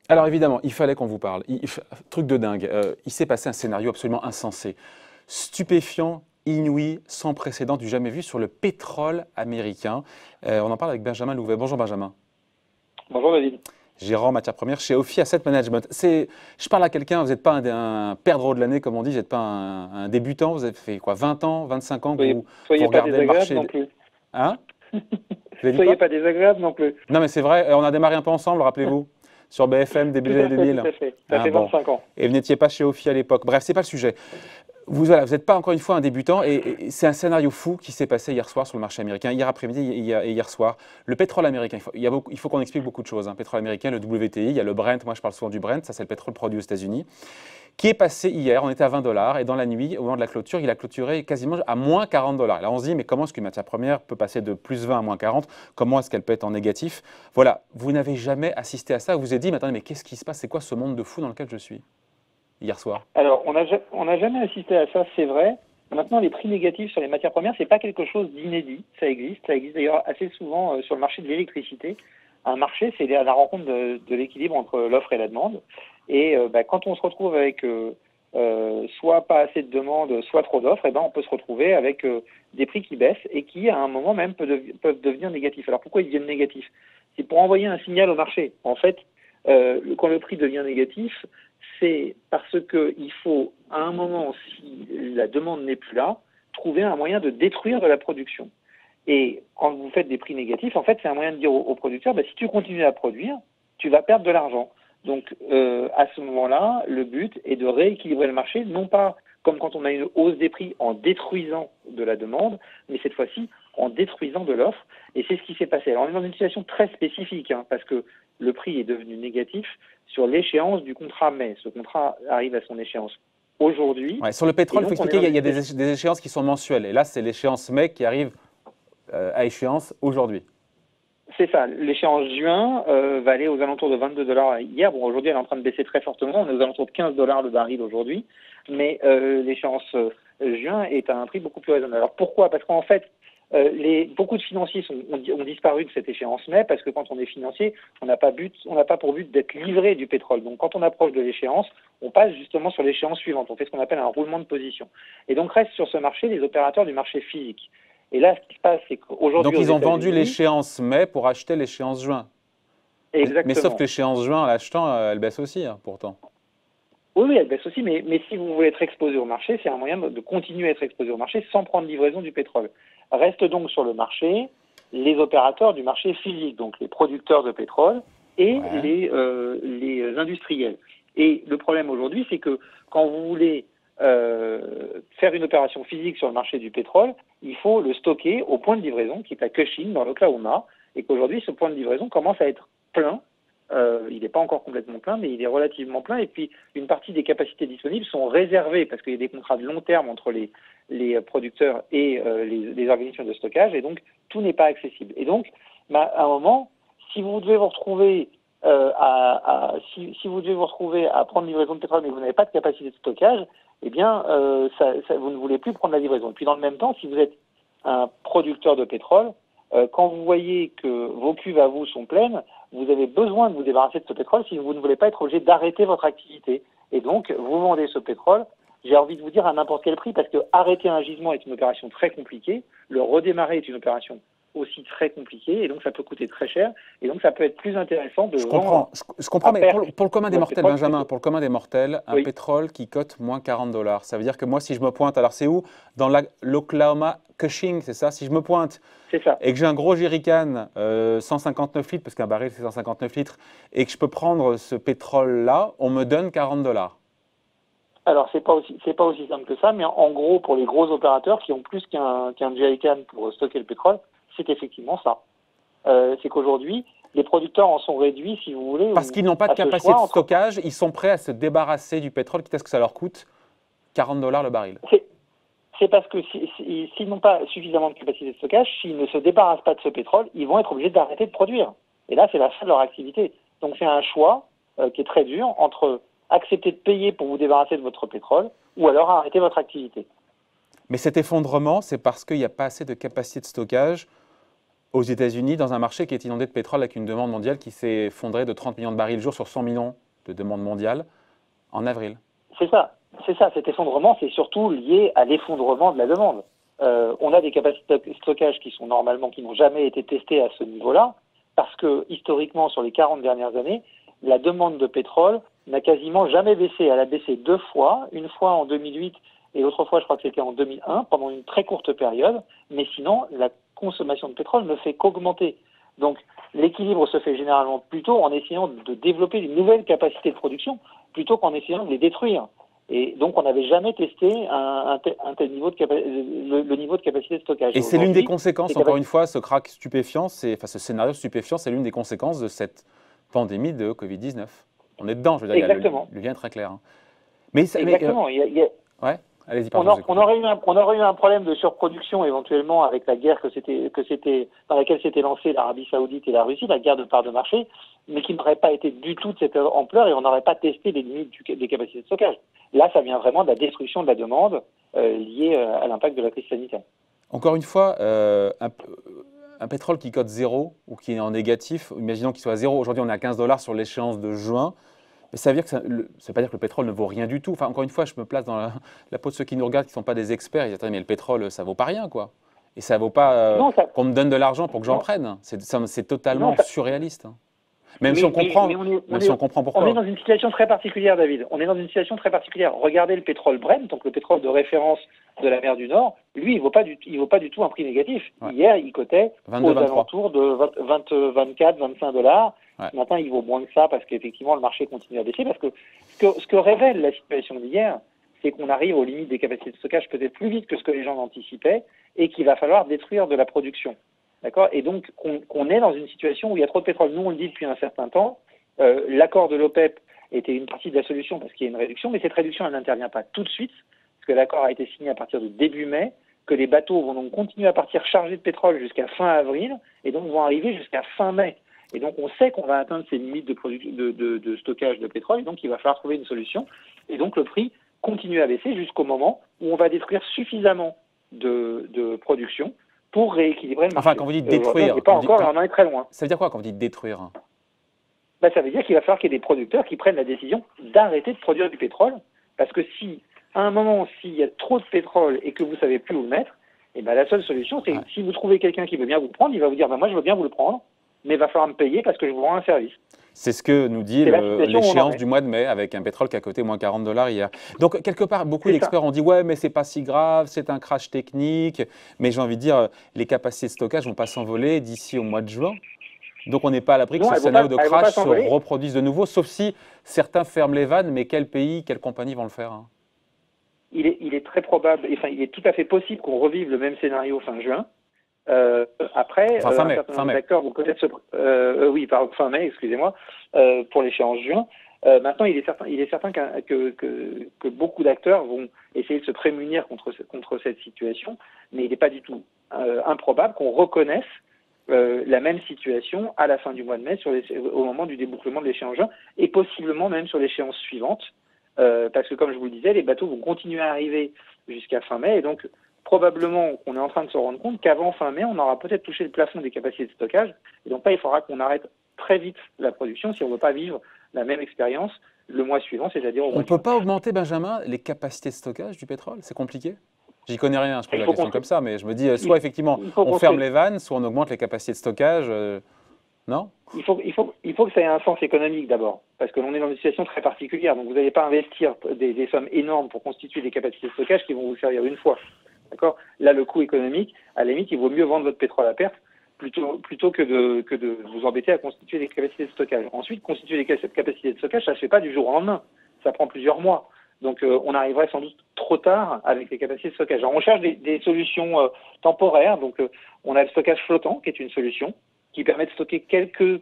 Alors évidemment, il fallait qu'on vous parle. Truc de dingue. Il s'est passé un scénario absolument insensé, stupéfiant, inouï, sans précédent, du jamais vu sur le pétrole américain. On en parle avec Benjamin Louvet. Bonjour Benjamin. Bonjour David. Gérant matières premières chez Ophi Asset Management. Je parle à quelqu'un, vous n'êtes pas un perdreau de l'année, comme on dit, vous n'êtes pas un débutant, vous avez fait quoi, 20 ans, 25 ans que vous Soyez pas regardez le désagréable marché. non plus. Hein? Vous avez dit Soyez quoi? pas désagréable non plus. Non mais c'est vrai, on a démarré un peu ensemble, rappelez-vous, sur BFM début des années 2000. Tout à fait. Ça Ah fait bon. 25 ans. Et vous n'étiez pas chez Ophi à l'époque. Bref, c'est pas le sujet. Vous n'êtes pas encore une fois un débutant et c'est un scénario fou qui s'est passé hier soir sur le marché américain, hier après-midi et hier soir. Le pétrole américain, il faut qu'on explique beaucoup de choses. Hein. Pétrole américain, le WTI, il y a le Brent, moi je parle souvent du Brent, ça c'est le pétrole produit aux États-Unis, qui est passé hier, on était à 20 $ et dans la nuit, au moment de la clôture, il a clôturé quasiment à moins 40 $. Là on se dit, mais comment est-ce qu'une matière première peut passer de plus 20 à moins 40? Comment est-ce qu'elle peut être en négatif? Voilà, vous n'avez jamais assisté à ça, vous vous êtes dit, mais attendez, mais qu'est-ce qui se passe? C'est quoi ce monde de fou dans lequel je suis? Hier soir. Alors, on n'a jamais assisté à ça, c'est vrai. Maintenant, les prix négatifs sur les matières premières, c'est pas quelque chose d'inédit. Ça existe. Ça existe d'ailleurs assez souvent sur le marché de l'électricité. Un marché, c'est la rencontre de l'équilibre entre l'offre et la demande. Et quand on se retrouve avec soit pas assez de demande, soit trop d'offres, on peut se retrouver avec des prix qui baissent et qui, à un moment même, peuvent devenir négatifs. Alors, pourquoi ils deviennent négatifs? C'est pour envoyer un signal au marché. En fait, quand le prix devient négatif, c'est parce qu'il faut, à un moment, si la demande n'est plus là, trouver un moyen de détruire de la production. Et quand vous faites des prix négatifs, en fait, c'est un moyen de dire aux producteurs, si tu continues à produire, tu vas perdre de l'argent. Donc, à ce moment-là, le but est de rééquilibrer le marché, non pas comme quand on a une hausse des prix en détruisant de la demande, mais cette fois-ci en détruisant de l'offre. Et c'est ce qui s'est passé. Alors, on est dans une situation très spécifique, parce que le prix est devenu négatif sur l'échéance du contrat mai. Ce contrat arrive à son échéance aujourd'hui. Ouais, sur le pétrole, il faut expliquer qu'il y a des échéances qui sont mensuelles. Et là, c'est l'échéance mai qui arrive à échéance aujourd'hui. C'est ça. L'échéance juin va aller aux alentours de 22 $ hier. Bon, aujourd'hui, elle est en train de baisser très fortement. On est aux alentours de 15 $ le baril aujourd'hui. Mais l'échéance juin est à un prix beaucoup plus raisonnable. Alors pourquoi? Parce qu'en fait, beaucoup de financiers ont disparu de cette échéance mai parce que quand on est financier, on n'a pas pour but d'être livré du pétrole. Donc quand on approche de l'échéance, on passe justement sur l'échéance suivante. On fait ce qu'on appelle un roulement de position. Et donc restent sur ce marché les opérateurs du marché physique. Et là, ce qui se passe, c'est qu'aujourd'hui, donc ils ont vendu l'échéance mai pour acheter l'échéance juin. Exactement. Mais sauf que l'échéance juin, en l'achetant, elle baisse aussi, pourtant. Oui, elle baisse aussi, mais si vous voulez être exposé au marché, c'est un moyen de continuer à être exposé au marché sans prendre livraison du pétrole. Restent donc sur le marché les opérateurs du marché physique, donc les producteurs de pétrole et les industriels. Et le problème aujourd'hui, c'est que quand vous voulez faire une opération physique sur le marché du pétrole, il faut le stocker au point de livraison qui est à Cushing, dans l'Oklahoma, et qu'aujourd'hui, ce point de livraison commence à être plein. Il n'est pas encore complètement plein, mais il est relativement plein. Et puis, une partie des capacités disponibles sont réservées parce qu'il y a des contrats de long terme entre les producteurs et les organismes de stockage. Et donc, tout n'est pas accessible. Et donc, à un moment, si vous devez vous retrouver si vous devez vous retrouver à prendre livraison de pétrole, mais vous n'avez pas de capacité de stockage, eh bien, vous ne voulez plus prendre la livraison. Et puis, dans le même temps, si vous êtes un producteur de pétrole, quand vous voyez que vos cuves à vous sont pleines, vous avez besoin de vous débarrasser de ce pétrole si vous ne voulez pas être obligé d'arrêter votre activité. Et donc, vous vendez ce pétrole, j'ai envie de vous dire à n'importe quel prix, parce que arrêter un gisement est une opération très compliquée, le redémarrer est une opération aussi très compliquée, et donc ça peut coûter très cher, et donc ça peut être plus intéressant de vendre. Je comprends, mais pour le commun des mortels, Benjamin, pour le commun des mortels, un pétrole qui cote moins 40 $, ça veut dire que moi, si je me pointe, alors c'est où? Dans l'Oklahoma Cushing, c'est ça? Si je me pointe et que j'ai un gros jerrycan, 159 litres, parce qu'un baril c'est 159 litres, et que je peux prendre ce pétrole-là, on me donne 40 $. Alors, c'est pas aussi simple que ça, mais en gros, pour les gros opérateurs qui ont plus qu'un jerrycan pour stocker le pétrole, c'est effectivement ça. C'est qu'aujourd'hui, les producteurs en sont réduits, si vous voulez. Parce qu'ils n'ont pas de capacité de stockage, ils sont prêts à se débarrasser du pétrole, quitte à ce que ça leur coûte 40 $ le baril. C'est parce que s'ils n'ont pas suffisamment de capacité de stockage, s'ils ne se débarrassent pas de ce pétrole, ils vont être obligés d'arrêter de produire. Et là, c'est la fin de leur activité. Donc, c'est un choix qui est très dur entre accepter de payer pour vous débarrasser de votre pétrole ou alors arrêter votre activité. Mais cet effondrement, c'est parce qu'il n'y a pas assez de capacité de stockage aux États-Unis dans un marché qui est inondé de pétrole avec une demande mondiale qui s'est effondrée de 30 millions de barils le jour sur 100 millions de demandes mondiales en avril. C'est ça. C'est ça. Cet effondrement, c'est surtout lié à l'effondrement de la demande. On a des capacités de stockage qui sont normalement, qui n'ont jamais été testées à ce niveau-là, parce que historiquement, sur les 40 dernières années, la demande de pétrole n'a quasiment jamais baissé. Elle a baissé 2 fois, une fois en 2008 et l'autre fois, je crois que c'était en 2001, pendant une très courte période. Mais sinon, la consommation de pétrole ne fait qu'augmenter. Donc, l'équilibre se fait généralement plutôt en essayant de développer de nouvelles capacités de production, plutôt qu'en essayant de les détruire. Et donc, on n'avait jamais testé un tel niveau le niveau de capacité de stockage. Et c'est l'une des conséquences, encore une fois, ce crack stupéfiant, enfin, ce scénario stupéfiant, c'est l'une des conséquences de cette pandémie de Covid-19. On est dedans, je veux dire, exactement. Le lien est très clair. Hein. Exactement. Ouais, allez-y, on aurait eu un problème de surproduction éventuellement avec la guerre dans laquelle s'étaient lancées l'Arabie Saoudite et la Russie, la guerre de part de marché, mais qui n'aurait pas été du tout de cette ampleur et on n'aurait pas testé les limites des capacités de stockage. Là, ça vient vraiment de la destruction de la demande liée à l'impact de la crise sanitaire. Encore une fois, un pétrole qui cote 0 ou qui est en négatif, imaginons qu'il soit à 0, aujourd'hui on est à 15 $ sur l'échéance de juin. Mais ça veut dire que ça ne veut pas dire que le pétrole ne vaut rien du tout. Enfin, encore une fois, je me place dans la peau de ceux qui nous regardent, qui ne sont pas des experts. Ils disent, mais le pétrole, ça ne vaut pas rien, quoi. Et ça ne vaut pas qu'on me donne de l'argent pour que j'en prenne. C'est totalement surréaliste. Hein. Même si on comprend pourquoi. On est dans une situation très particulière, David. On est dans une situation très particulière. Regardez le pétrole Brent, donc le pétrole de référence de la mer du Nord. Lui, il vaut pas du tout un prix négatif. Ouais. Hier, il cotait 22, aux alentours de 24, 25 $. Ouais. Ce matin, il vaut moins que ça parce qu'effectivement, le marché continue à baisser. Parce que ce que révèle la situation d'hier, c'est qu'on arrive aux limites des capacités de stockage peut-être plus vite que ce que les gens anticipaient et qu'il va falloir détruire de la production. D'accord ? Et donc, qu'on est dans une situation où il y a trop de pétrole. Nous, on le dit depuis un certain temps. L'accord de l'OPEP était une partie de la solution parce qu'il y a une réduction, mais cette réduction, elle n'intervient pas tout de suite, parce que l'accord a été signé à partir de début mai, que les bateaux vont donc continuer à partir chargés de pétrole jusqu'à fin avril, et donc vont arriver jusqu'à fin mai. Et donc, on sait qu'on va atteindre ces limites de stockage de pétrole, et donc il va falloir trouver une solution. Et donc, le prix continue à baisser jusqu'au moment où on va détruire suffisamment de production pour rééquilibrer le marché. Enfin, quand vous dites détruire, on en est très loin. Ça veut dire quoi quand vous dites détruire ? Ça veut dire qu'il va falloir qu'il y ait des producteurs qui prennent la décision d'arrêter de produire du pétrole, parce que si, à un moment, s'il y a trop de pétrole et que vous ne savez plus où le mettre, la seule solution, c'est si vous trouvez quelqu'un qui veut bien vous le prendre, il va vous dire moi je veux bien vous le prendre, mais il va falloir me payer parce que je vous rends un service. C'est ce que nous dit l'échéance du mois de mai, avec un pétrole qui a coté moins 40 $ hier. Donc, quelque part, beaucoup d'experts ont dit « ouais, mais c'est pas si grave, c'est un crash technique ». Mais j'ai envie de dire, les capacités de stockage ne vont pas s'envoler d'ici au mois de juin. Donc, on n'est pas à l'abri que ce scénario de crash se reproduise de nouveau, sauf si certains ferment les vannes. Mais quel pays, quelles compagnies vont le faire hein ? Il est très probable, il est tout à fait possible qu'on revive le même scénario fin juin. Après, fin mai, d'acteurs vont peut-être fin mai, excusez-moi, pour l'échéance juin. Maintenant, il est certain que beaucoup d'acteurs vont essayer de se prémunir contre cette situation, mais il n'est pas du tout improbable qu'on reconnaisse la même situation à la fin du mois de mai, au moment du débouclement de l'échéance juin, et possiblement même sur l'échéance suivante, parce que comme je vous le disais, les bateaux vont continuer à arriver jusqu'à fin mai, et donc probablement qu'on est en train de se rendre compte qu'avant fin mai, on aura peut-être touché le plafond des capacités de stockage, et donc là, il faudra qu'on arrête très vite la production si on ne veut pas vivre la même expérience le mois suivant, c'est-à-dire au mois de juin. On ne peut pas augmenter, Benjamin, les capacités de stockage du pétrole? C'est compliqué? J'y connais rien, je pose la question comme ça, mais je me dis, soit effectivement, on ferme les vannes, soit on augmente les capacités de stockage, non? Il faut que ça ait un sens économique d'abord, parce que l'on est dans une situation très particulière, donc vous n'allez pas investir des sommes énormes pour constituer des capacités de stockage qui vont vous servir une fois. D'accord? Là, le coût économique, à la limite, il vaut mieux vendre votre pétrole à perte plutôt que de vous embêter à constituer des capacités de stockage. Ensuite, constituer des capacités de stockage, ça ne se fait pas du jour au lendemain. Ça prend plusieurs mois. Donc, on arriverait sans doute trop tard avec les capacités de stockage. Alors, on cherche des solutions temporaires. Donc, on a le stockage flottant, qui est une solution, qui permet de stocker quelques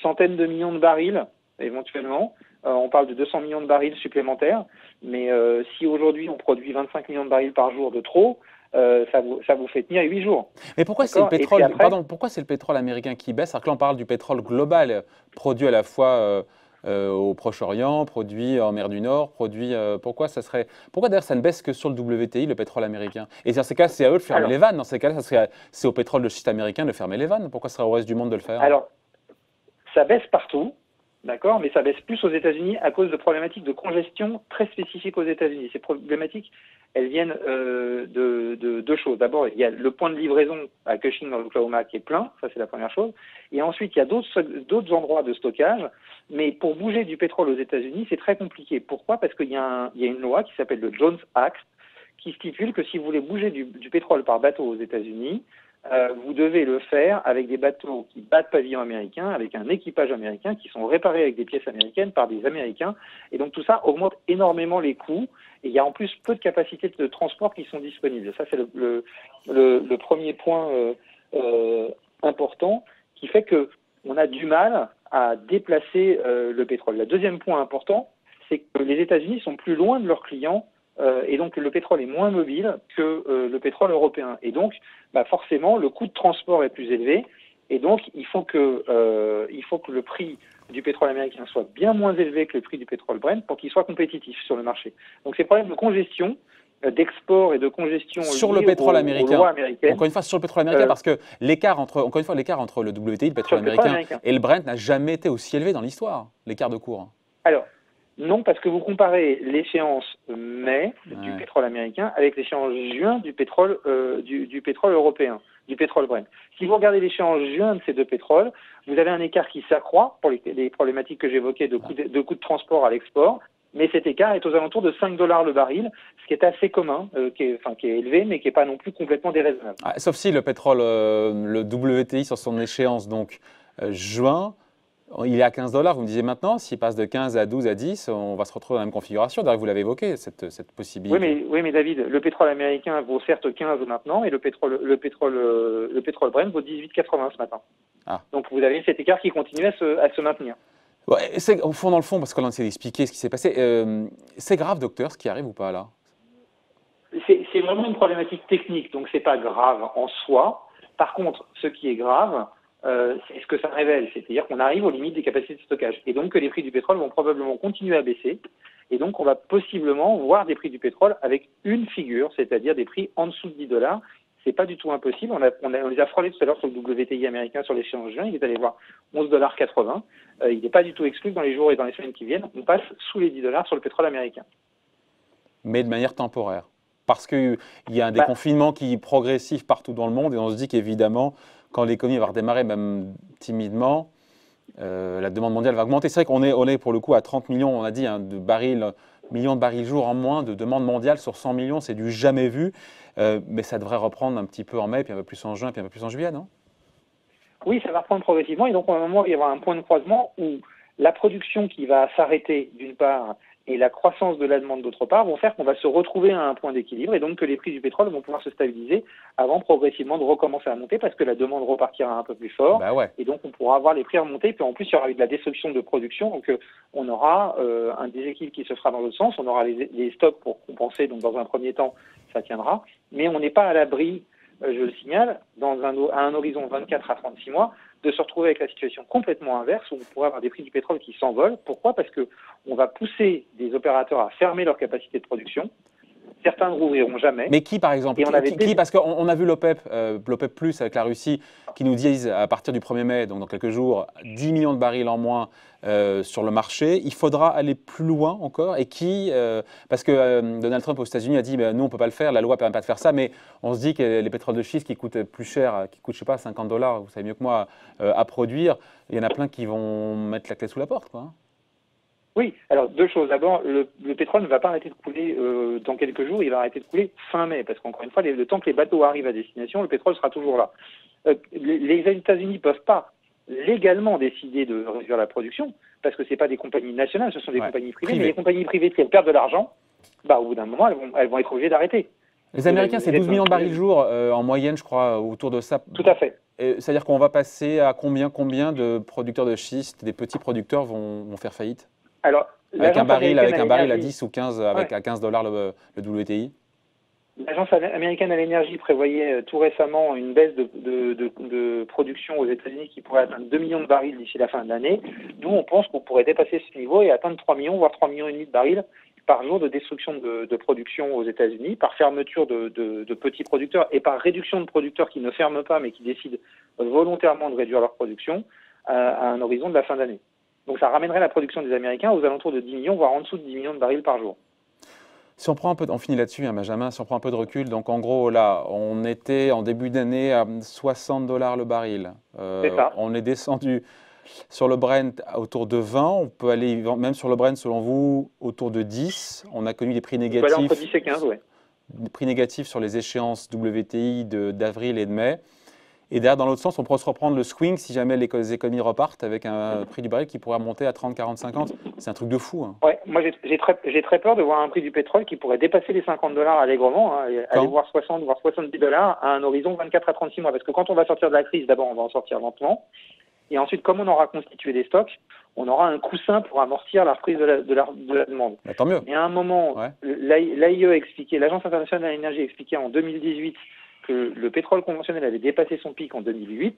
centaines de millions de barils, éventuellement. On parle de 200 millions de barils supplémentaires. Mais si aujourd'hui, on produit 25 millions de barils par jour de trop, ça vous fait tenir 8 jours. Mais pourquoi c'est le pétrole, pourquoi c'est le pétrole américain qui baisse? Alors que là, on parle du pétrole global, produit à la fois au Proche-Orient, produit en mer du Nord, produit… pourquoi d'ailleurs ça ne baisse que sur le WTI, le pétrole américain? Et dans ces cas, c'est à eux de fermer les vannes. Dans ces cas-là, c'est au pétrole de schiste américain de fermer les vannes. Pourquoi ce serait au reste du monde de le faire? Alors, ça baisse partout. D'accord, mais ça baisse plus aux États-Unis à cause de problématiques de congestion très spécifiques aux États-Unis. Ces problématiques, elles viennent de deux choses. D'abord, il y a le point de livraison à Cushing dans l'Oklahoma qui est plein, ça c'est la première chose. Et ensuite, il y a d'autres endroits de stockage. Mais pour bouger du pétrole aux États-Unis, c'est très compliqué. Pourquoi? Parce qu'il y a une loi qui s'appelle le Jones Act qui stipule que si vous voulez bouger du pétrole par bateau aux États-Unis, vous devez le faire avec des bateaux qui battent pavillon américain, avec un équipage américain, qui sont réparés avec des pièces américaines par des Américains. Et donc tout ça augmente énormément les coûts. Et il y a en plus peu de capacités de transport qui sont disponibles. Ça, c'est le premier point important qui fait qu'on a du mal à déplacer le pétrole. Le deuxième point important, c'est que les États-Unis sont plus loin de leurs clients. Et donc le pétrole est moins mobile que le pétrole européen. Et donc, forcément, le coût de transport est plus élevé. Et donc, il faut que le prix du pétrole américain soit bien moins élevé que le prix du pétrole Brent pour qu'il soit compétitif sur le marché. Donc, ces problèmes de congestion, d'export et de congestion sur le pétrole américain. Encore une fois, sur le pétrole américain, parce que l'écart entre le WTI, le pétrole américain, et le Brent n'a jamais été aussi élevé dans l'histoire, l'écart de cours. Alors, non, parce que vous comparez l'échéance mai du pétrole américain avec l'échéance juin du pétrole européen, du pétrole Brent. Si vous regardez l'échéance juin de ces deux pétroles, vous avez un écart qui s'accroît pour les problématiques que j'évoquais de coûts de transport à l'export, mais cet écart est aux alentours de 5 $ le baril, ce qui est assez commun, qui est élevé, mais qui n'est pas non plus complètement déraisonnable. Sauf si le pétrole, le WTI sur son échéance, donc juin, il est à 15 $, vous me disiez maintenant, s'il passe de 15 à 12 à 10, on va se retrouver dans la même configuration. D'ailleurs, vous l'avez évoqué, cette possibilité. Oui, mais David, le pétrole américain vaut certes 15 maintenant, et le pétrole Brent vaut 18,80 ce matin. Donc vous avez cet écart qui continue à se maintenir. Ouais, au fond, dans le fond, parce qu'on essaie d'expliquer ce qui s'est passé, c'est grave, docteur, ce qui arrive ou pas là? C'est vraiment une problématique technique, donc c'est pas grave en soi. Par contre, ce qui est grave, c'est ce que ça révèle, c'est-à-dire qu'on arrive aux limites des capacités de stockage et donc que les prix du pétrole vont probablement continuer à baisser et donc on va possiblement voir des prix du pétrole avec une figure, c'est-à-dire des prix en dessous de 10 $. C'est pas du tout impossible. On les a frôlés tout à l'heure sur le WTI américain sur l'échéance juin, il est allé voir 11,80 $. Il n'est pas du tout exclu que dans les jours et dans les semaines qui viennent, on passe sous les 10 $ sur le pétrole américain. Mais de manière temporaire. Parce qu'il y a un déconfinement qui est progressif partout dans le monde et on se dit qu'évidemment, quand l'économie va redémarrer, même timidement, la demande mondiale va augmenter. C'est vrai qu'on est pour le coup à 30 millions, on a dit, millions de barils jour en moins de demande mondiale sur 100 millions, c'est du jamais vu. Mais ça devrait reprendre un petit peu en mai, puis un peu plus en juin, puis un peu plus en juillet, non? Oui, ça va reprendre progressivement et donc à un moment, il va y avoir un point de croisement où la production qui va s'arrêter d'une part et la croissance de la demande d'autre part vont faire qu'on va se retrouver à un point d'équilibre et donc que les prix du pétrole vont pouvoir se stabiliser avant progressivement de recommencer à monter parce que la demande repartira un peu plus fort et donc on pourra avoir les prix à monter. Puis en plus, il y aura eu de la destruction de production, donc on aura un déséquilibre qui se fera dans l'autre sens. On aura les stocks pour compenser, donc dans un premier temps, ça tiendra. Mais on n'est pas à l'abri, je le signale, à un horizon 24 à 36 mois, de se retrouver avec la situation complètement inverse où on pourrait avoir des prix du pétrole qui s'envolent. Pourquoi? Parce qu'on va pousser des opérateurs à fermer leur capacité de production. Certains ne rouvriront jamais. Mais qui, par exemple? Parce qu'on a vu l'OPEP Plus avec la Russie, qui nous disent à partir du 1er mai, donc dans quelques jours, 10 millions de barils en moins sur le marché. Il faudra aller plus loin encore. Et parce que Donald Trump aux États-Unis a dit nous, on ne peut pas le faire, la loi ne permet pas de faire ça, mais on se dit que les pétroles de schiste qui coûtent plus cher, qui coûtent, je sais pas, 50 $, vous savez mieux que moi, à produire, il y en a plein qui vont mettre la clé sous la porte, quoi. Oui, alors deux choses. D'abord, le pétrole ne va pas arrêter de couler dans quelques jours, il va arrêter de couler fin mai, parce qu'encore une fois, le temps que les bateaux arrivent à destination, le pétrole sera toujours là. Les États-Unis ne peuvent pas légalement décider de réduire la production, parce que ce n'est pas des compagnies nationales, ce sont des compagnies privées, mais les compagnies privées, si elles perdent de l'argent, au bout d'un moment, elles vont être obligées d'arrêter. Les Américains, c'est 12 millions de barils jour en moyenne, je crois, autour de ça. Tout à fait. C'est-à-dire qu'on va passer à combien de producteurs de schiste, des petits producteurs vont faire faillite? Alors, avec un baril à 10 ou 15, à 15 $ le WTI? L'Agence américaine à l'énergie prévoyait tout récemment une baisse de production aux États-Unis qui pourrait atteindre 2 millions de barils d'ici la fin de l'année. Nous, on pense qu'on pourrait dépasser ce niveau et atteindre 3 millions, voire 3,5 millions de barils par jour de destruction de production aux États-Unis, par fermeture de petits producteurs et par réduction de producteurs qui ne ferment pas mais qui décident volontairement de réduire leur production à un horizon de la fin d'année. Donc ça ramènerait la production des Américains aux alentours de 10 millions, voire en dessous de 10 millions de barils par jour. Si on prend un peu, on finit là-dessus, hein, Benjamin, si on prend un peu de recul, donc en gros, là, on était en début d'année à 60 $ le baril. C'est ça. On est descendu sur le Brent autour de 20. On peut aller, même sur le Brent, selon vous, autour de 10. On a connu des prix On peut aller entre négatifs, 10 et 15, ouais. des prix négatifs sur les échéances WTI d'avril et de mai. Et derrière, dans l'autre sens, on pourrait se reprendre le swing si jamais les économies repartent avec un prix du baril qui pourrait monter à 30, 40, 50. C'est un truc de fou. Hein. Ouais, moi j'ai très peur de voir un prix du pétrole qui pourrait dépasser les 50 $ allègrement, hein, et aller voir 60, voire 70 $ à un horizon 24 à 36 mois. Parce que quand on va sortir de la crise, d'abord on va en sortir lentement. Et ensuite, comme on aura constitué des stocks, on aura un coussin pour amortir la reprise de la demande. Bah, tant mieux. Et à un moment, Ouais. l'AIE a expliqué, l'Agence internationale de l'énergie a expliqué en 2018 que le pétrole conventionnel avait dépassé son pic en 2008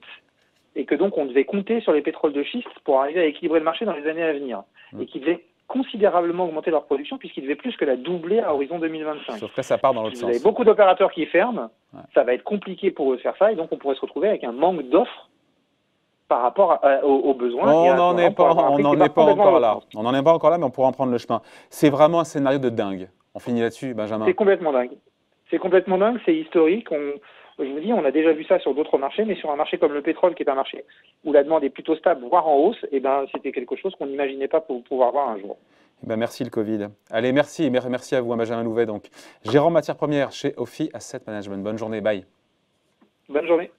et que donc on devait compter sur les pétroles de schiste pour arriver à équilibrer le marché dans les années à venir. Et qu'ils devaient considérablement augmenter leur production puisqu'ils devaient plus que la doubler à horizon 2025. Sauf que là, ça part dans l'autre Si sens. vous avez beaucoup d'opérateurs qui ferment, Ouais. ça va être compliqué pour eux de faire ça et donc on pourrait se retrouver avec un manque d'offres par rapport aux besoins. On n'en est pas encore là. Sens. On n'en est pas encore là, mais on pourra en prendre le chemin. C'est vraiment un scénario de dingue. On finit là-dessus, Benjamin. C'est complètement dingue. C'est complètement dingue, c'est historique. Je vous dis, on a déjà vu ça sur d'autres marchés, mais sur un marché comme le pétrole, qui est un marché où la demande est plutôt stable, voire en hausse, et ben, c'était quelque chose qu'on n'imaginait pas pouvoir voir un jour. Eh ben, merci le Covid. Allez, merci. Merci à vous, Benjamin Louvet. Donc, gérant matières premières chez Ophi Asset Management. Bonne journée. Bye. Bonne journée.